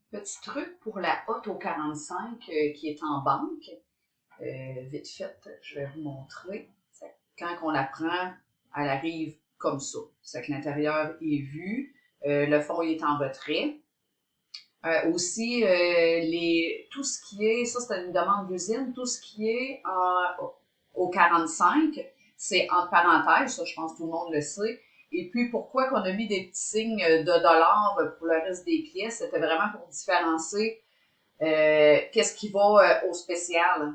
Petit truc pour la hotte au 45 qui est en banque. Vite fait, je vais vous montrer. Quand on la prend, elle arrive comme ça. C'est que l'intérieur est vu, le fond est en retrait. Aussi, tout ce qui est, ça c'est une demande d'usine, tout ce qui est au 45, c'est entre parenthèses, ça je pense que tout le monde le sait. Et puis pourquoi qu'on a mis des petits signes de dollars pour le reste des pièces, c'était vraiment pour différencier qu'est-ce qui va au spécial.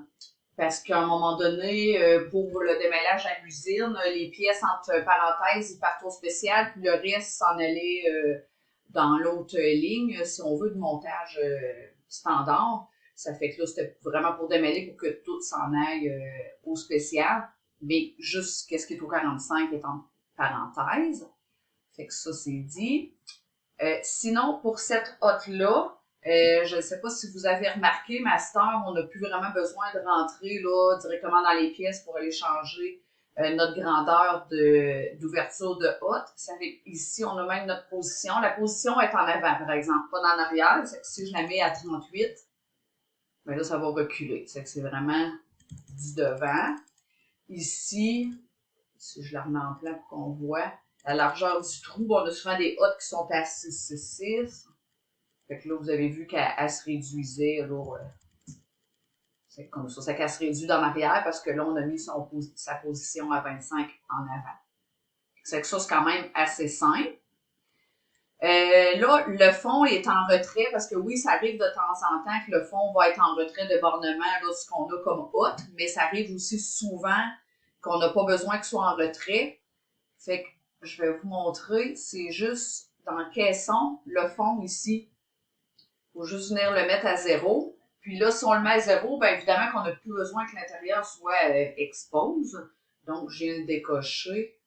Parce qu'à un moment donné, pour le démêlage à l'usine, les pièces entre parenthèses, ils partent au spécial, puis le reste s'en allait dans l'autre ligne, si on veut, de montage standard. Ça fait que là, c'était vraiment pour démêler pour que tout s'en aille au spécial. Mais juste qu'est-ce qui est au 45 est en parenthèse. Fait que ça, c'est dit. Sinon, pour cette hotte-là, je ne sais pas si vous avez remarqué, mais à cette heure, on n'a plus vraiment besoin de rentrer là, directement dans les pièces pour aller changer notre grandeur d'ouverture de hotte. Ça fait ici, on a même notre position. La position est en avant, par exemple, pas en arrière. C'est que si je la mets à 38, ben là, ça va reculer. C'est que c'est vraiment du devant. Ici, si je la remets en plan pour qu'on voit, la largeur du trou, on a souvent des hottes qui sont à 6,6. Fait que là, vous avez vu qu'elle se réduisait, là, c'est comme ça. C'est qu'elle se réduit dans l'arrière parce que là, on a mis sa position à 25 en avant. C'est que ça, c'est quand même assez simple. Là, le fond est en retrait parce que oui, ça arrive de temps en temps que le fond va être en retrait de bornement, là, ce qu'on a comme hotte, mais ça arrive aussi souvent qu'on n'a pas besoin qu'il soit en retrait. Fait que je vais vous montrer, c'est juste dans le caisson, le fond ici. Il faut juste venir le mettre à zéro. Puis là, si on le met à zéro, bien évidemment qu'on n'a plus besoin que l'intérieur soit expose. Donc, je viens le décocher.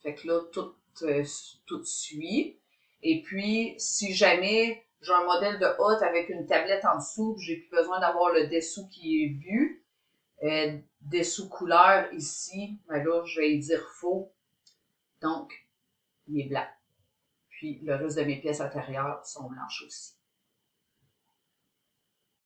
Fait que là, tout suit. Et puis, si jamais j'ai un modèle de hotte avec une tablette en dessous, j'ai plus besoin d'avoir le dessous qui est vu. Dessous couleur ici, ben là, je vais y dire faux. Donc, il est blanc. Puis, le reste de mes pièces intérieures sont blanches aussi.